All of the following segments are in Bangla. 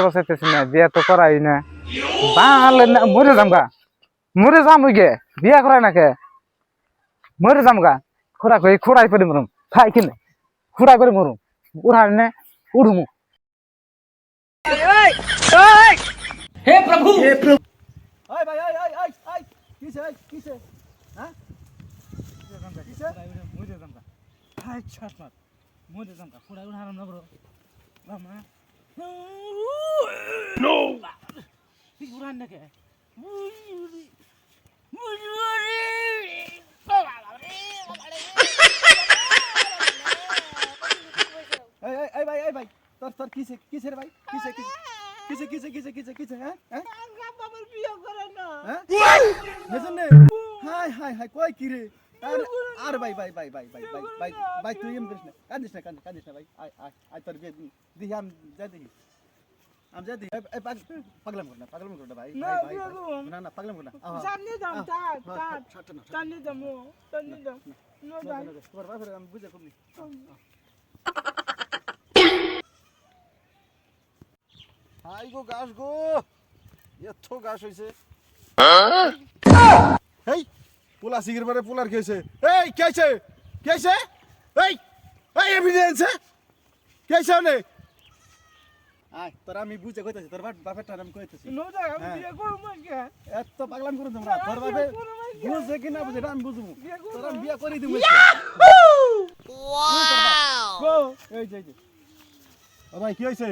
বসাইতেছি না, বিয়া তো করাই না। বাংলা না মরে যামগা, মরে যাম গে, বিয়া করাই না কে, মরে যামগা। খোড়া কই খোড়াই করে মরুম, খাই কিনে খোড়া করে মরুম, উড়াই নে উড়মু। हे प्रभु ओए भाई ओए ओए ओए ओए किसे हां किसे মরে যামগা, খাই ছাট মার, মরে যামগা, খোড়া উড়ারাম না ব্রো মামা। নো কি উড়ান না কে, ओए ओए भाई ओए भाई তোর তোর কিসে রে ভাই কিসে হ্যাঁ হ্যাঁ বাবার বিয়ে করে না হ্যাঁ নেজনে হাই হাই হাই কই কি রে আর আর ভাই ভাই ভাই ভাই ভাই ভাই ভাই ভাই তুই এম করিস না কাঁদিস না ভাই আয় আয় আয় তোর বিয়ে দিহি আম যা দিহি আম যা দিহি পাগলাম কর না ভাই ভাই ভাই না না পাগলাম কর না জানি দাম জানি দাম নো দাম তোর বাপের আমি বুঝে করনি হাই গো গাছ গো এত গাছ হইছে এই পোলা সিগির পরে পোলার কি হইছে এই কি হইছে এই এই এভিডেন্স কি হইছে নে আয় তোর আমি বুঝে কইতাছি তোর বাপের টার আমি কইতাছি নো দাম বিয়ে করব কে এত পাগলাম করুন তোমরা তোর বাপে বুঝে কি না বুঝে এটা আমি বুঝবো তোর আমি বিয়া করে দিব ওয়াও এই যে ও ভাই কি হইছে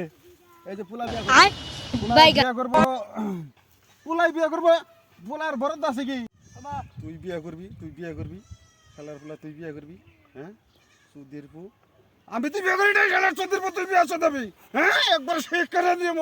এই যে পোলা বিয়া করব পোলাই বিয়া করব পোলার বরদ আছে কি তুই বিয়া করবি শালার পোলা তুই বিয়া করবি হ্যাঁ সুদের পু আমি তুই বিয়া করি না শালার সুদের পু তুই বিয়া চদাবি হ্যাঁ একবার শেখ করে দিও